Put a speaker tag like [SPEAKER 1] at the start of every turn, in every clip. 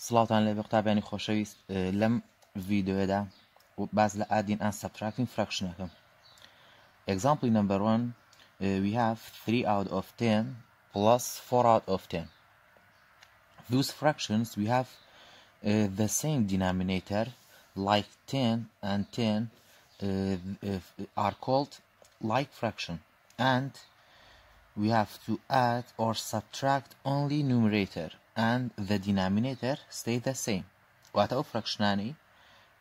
[SPEAKER 1] سڵاوتان لێ بێ قوتابیانی خۆشەویست لەم ڤیدیۆیەدا باز لە adding and subtracting fractionەکەم. Example number 1 we have 3 out of 10 plus 4 out of 10. Those fractions we have the same denominator, like 10 and 10 are called like fraction, and we have to add or subtract only numerator and the denominator stay the same. واتە ئەو فراکشنانی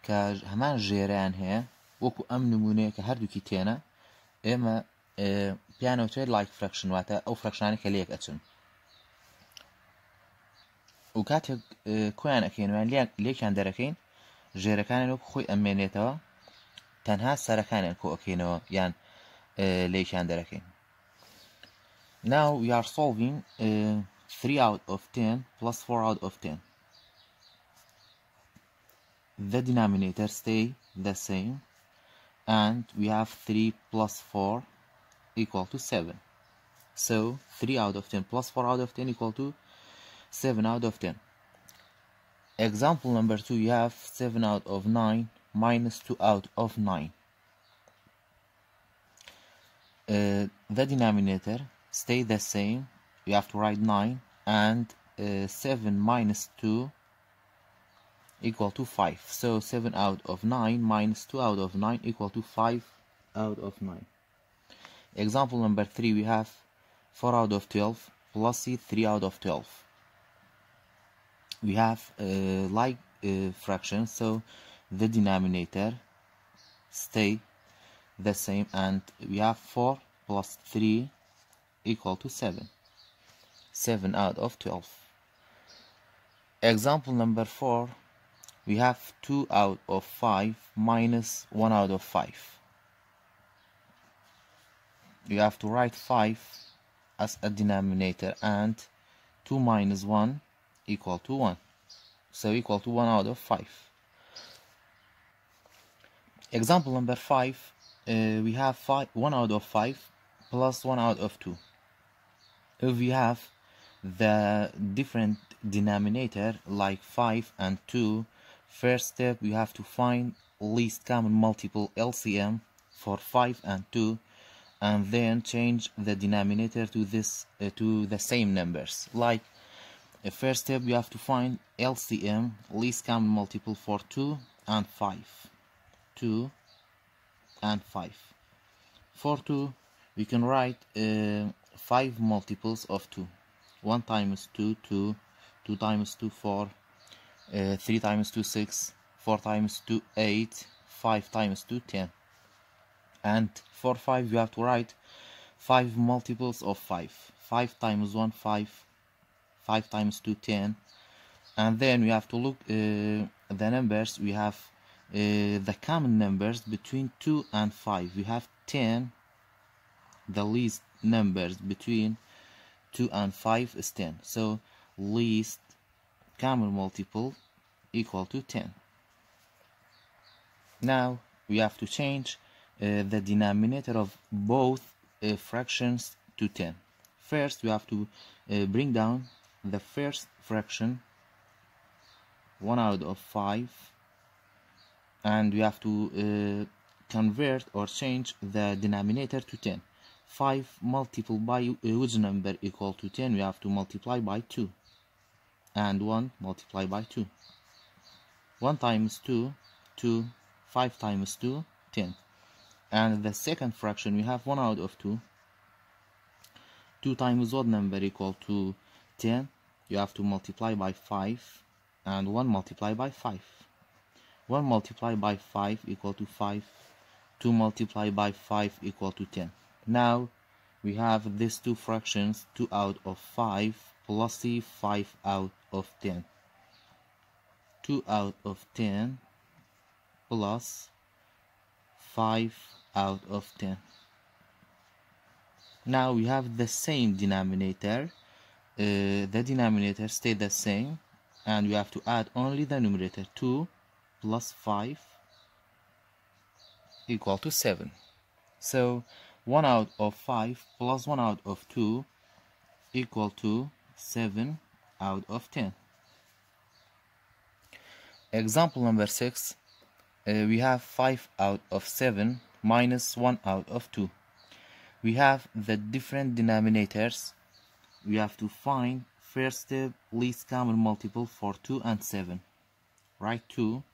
[SPEAKER 1] کە هەمان ژێرەیان هەیە وەکو ئەم نمونەیە کە هەردووکی تێنە ئێمە پیانەوترێت like fraction، واتە ئەو فراکشنانی کە لێک ئەچن و کاتێک کۆیان ئەکەینەوە لێکیان دەرەکەین ژێرەکانیان وەکو خۆی ئەمێنێتەوە تەنها سەرەکانیان کۆ ئەکەینەوە یان لێکیان دەرەکەین. Now we are solving 3 out of 10 plus 4 out of 10. The denominator stay the same, and we have 3 plus 4 equal to 7. So 3 out of 10 plus 4 out of 10 equal to 7 out of 10. Example number 2, you have 7 out of 9 minus 2 out of 9. The denominator stay the same. You have to write 9, and 7 minus 2 equal to 5. So 7 out of 9 minus 2 out of 9 equal to 5 out of 9. Example number 3, we have 4 out of 12 plus 3 out of 12. We have like fractions, so the denominator stay the same, and we have 4 plus 3 equal to 7. 7 out of 12. Example number 4, we have 2 out of 5 minus 1 out of 5. You have to write 5 as a denominator, and 2 minus 1 equal to 1. So equal to 1 out of 5. Example number 5, we have 1 out of 5 plus 1 out of 2. If we have the different denominator like 5 and 2, first step we have to find least common multiple LCM for 5 and 2, and then change the denominator to this to the same numbers. Like first step we have to find LCM, least common multiple, for 2 and 5. 2 and 5. For 2 we can write 5 multiples of 2. 1 times 2, 2. 2 times 2, 4. 3 times 2, 6. 4 times 2, 8. 5 times 2, 10. And for 5 you have to write 5 multiples of 5. 5 times 1, 5. 5 times 2, 10. And then we have to look the numbers. We have the common numbers between 2 and 5. We have 10. The least numbers between 2 and 5 is 10. So least common multiple equal to 10. Now we have to change the denominator of both fractions to 10. First we have to bring down the first fraction, 1 out of 5, and we have to convert or change the denominator to 10. 5 multiplied by which number equal to 10? We have to multiply by 2, and 1 multiplied by 2. 1 times 2, 2. 5 times 2, 10. And the second fraction, we have 1 out of 2. 2 times what number equal to 10? You have to multiply by 5, and 1 multiplied by 5. 1 multiplied by 5 equal to 5. 2 multiplied by 5 equal to 10. Now we have these two fractions, 2 out of 5 plus 5 out of 10. 2 out of 10 plus 5 out of 10. Now we have the same denominator. The denominator stay the same, and we have to add only the numerator. 2 plus 5 equal to 7. So 1 out of 5 plus 1 out of 2 equal to 7 out of 10. Example number 6, we have 5 out of 7 minus 1 out of 2. We have the different denominators. We have to find first step least common multiple for 2 and 7. Write 2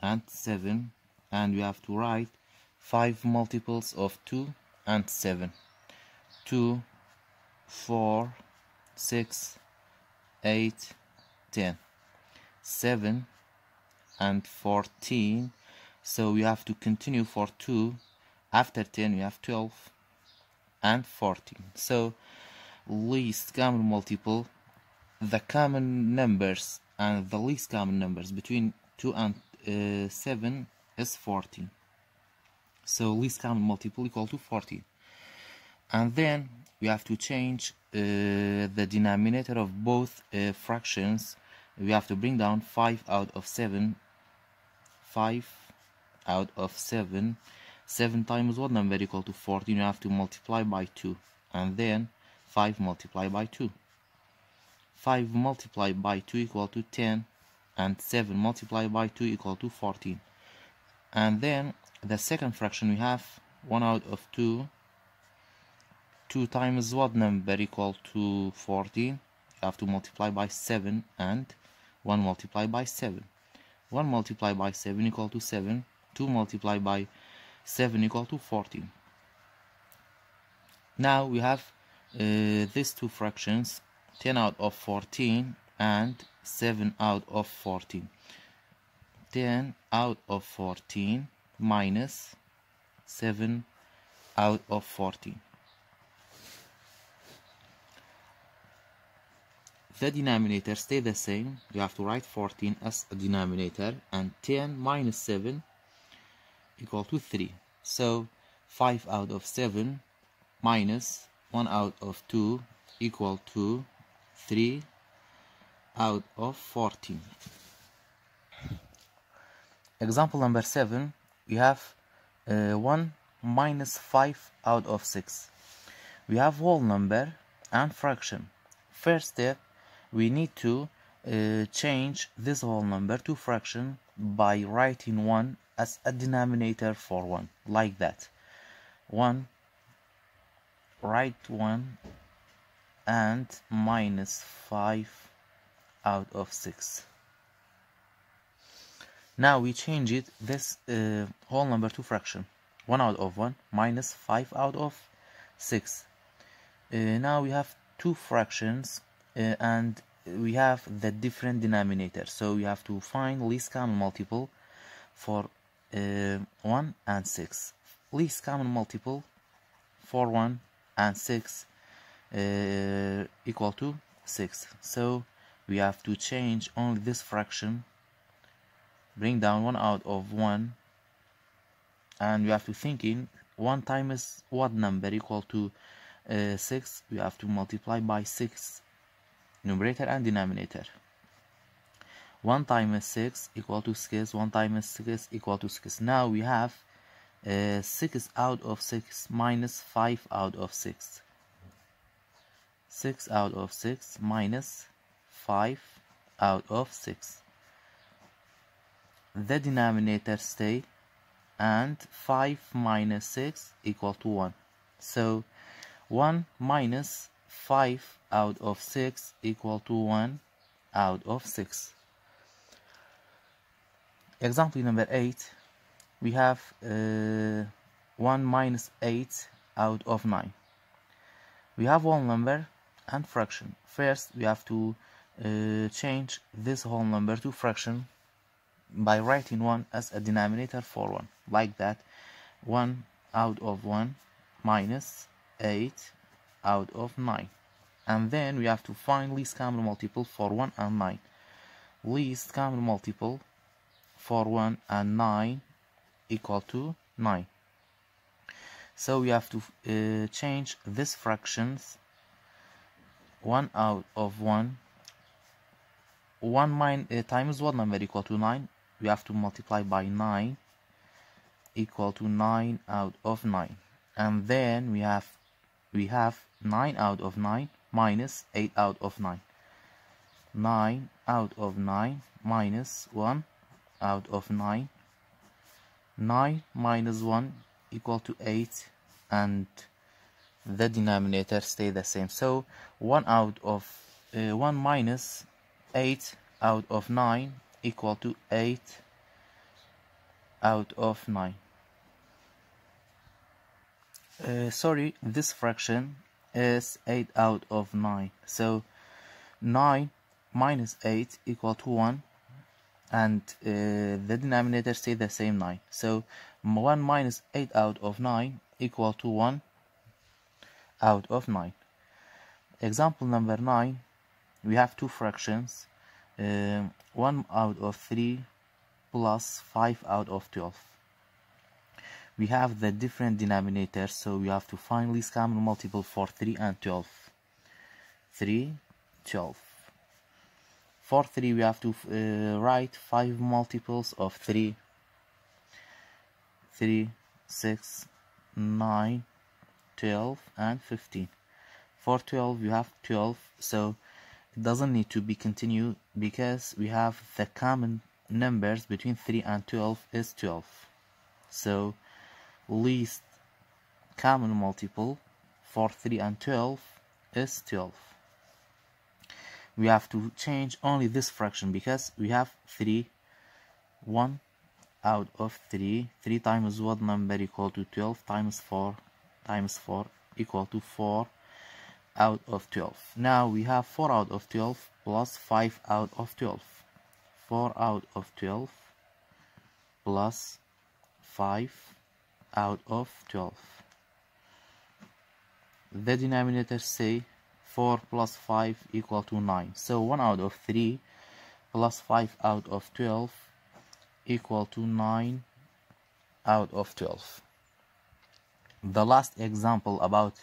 [SPEAKER 1] and 7, and we have to write 5 multiples of 2 and 7. 2, 4, 6, 8, 10, 7 and 14. So we have to continue for 2. After 10 we have 12 and 14. So least common multiple, the common numbers and the least common numbers between 2 and 7 is 14. So least common multiple equal to 14. And then we have to change the denominator of both fractions. We have to bring down 5 out of 7. 5 out of 7. 7 times what number equal to 14? You have to multiply by 2. And then 5 multiplied by 2. 5 multiplied by 2 equal to 10. And 7 multiplied by 2 equal to 14. And then the second fraction we have 1 out of 2. 2 times what number equal to 14? You have to multiply by 7, and 1 multiplied by 7. 1 multiplied by 7 equal to 7. 2 multiplied by 7 equal to 14. Now we have these two fractions, 10 out of 14 and 7 out of 14. 10 out of 14 minus 7 out of 14. The denominator stay the same. You have to write 14 as a denominator, and 10 minus 7 equal to 3. So 5 out of 7 minus 1 out of 2 equal to 3 out of 14. Example number 7, we have 1 minus 5 out of 6. We have whole number and fraction. First step, we need to change this whole number to fraction by writing 1 as a denominator for 1, like that. 1, write 1 and minus 5 out of 6. Now we change it, this whole number to fraction. 1 out of 1 minus 5 out of 6. Now we have two fractions and we have the different denominators, so we have to find least common multiple for 1 and 6. Least common multiple for 1 and 6 equal to 6. So we have to change only this fraction, bring down 1 out of 1, and we have to think in 1 times what number equal to 6. We have to multiply by 6, numerator and denominator. 1 times 6 equal to 6, 1 times 6 equal to 6. Now we have 6 out of 6 minus 5 out of 6. 6 out of 6 minus 5 out of 6. The denominator stay, and 5 minus 6 equal to 1. So 1 minus 5 out of 6 equal to 1 out of 6. Example number 8, we have 1 minus 8 out of 9. We have whole number and fraction. First we have to change this whole number to fraction by writing 1 as a denominator for 1, like that. 1 out of 1 minus 8 out of 9. And then we have to find least common multiple for 1 and 9. Least common multiple for 1 and 9 equal to 9. So we have to change this fractions. 1 out of 1, 1 times what number equal to 9? We have to multiply by 9 equal to 9 out of 9. And then we have 9 out of 9 minus 8 out of 9. 9 out of 9 minus 1 out of 9. 9 minus 1 equal to 8, and the denominator stay the same. So 1 minus 8 out of 9 equal to 8 out of 9. Sorry, this fraction is 8 out of 9. So 9 minus 8 equal to 1, and the denominator stay the same, 9. So 1 minus 8 out of 9 equal to 1 out of 9. Example number 9, we have two fractions, 1 out of 3 plus 5 out of 12. We have the different denominators, so we have to find least common multiple for 3 and 12. 3, 12. For 3 we have to write 5 multiples of 3. 3, 6, 9, 12 and 15. For 12 you have 12, so it doesn't need to be continued because we have the common numbers between 3 and 12 is 12. So least common multiple for 3 and 12 is 12. We have to change only this fraction because we have 3. 1 out of 3. 3 times what number equal to 12 times 4 equal to 4 out of 12. Now we have 4 out of 12 plus 5 out of 12. 4 out of 12 plus 5 out of 12. The denominator say 4 plus 5 equal to 9. So 1 out of 3 plus 5 out of 12 equal to 9 out of 12. The last example about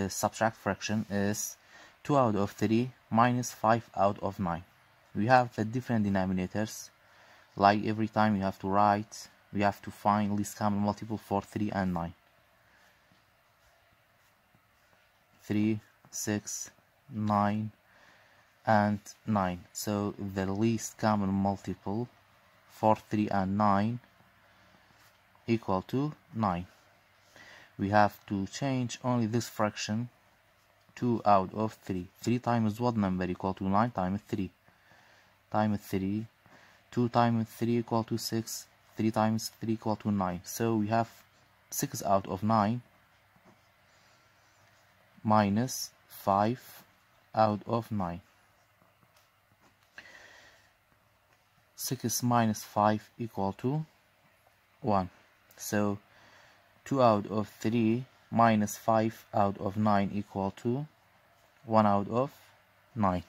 [SPEAKER 1] subtract fraction is 2 out of 3 minus 5 out of 9. We have the different denominators. Like every time we have to write, we have to find least common multiple for 3 and 9. 3, 6, 9 and 9. So the least common multiple for 3 and 9 equal to 9. We have to change only this fraction. 2 out of 3. 3 times what number equal to 9 times 3. Times 3. 2 times 3 equal to 6. 3 times 3 equal to 9. So we have 6 out of 9 minus 5 out of 9. 6 minus 5 equal to 1. So 2 out of 3 minus 5 out of 9 equal to 1 out of 9.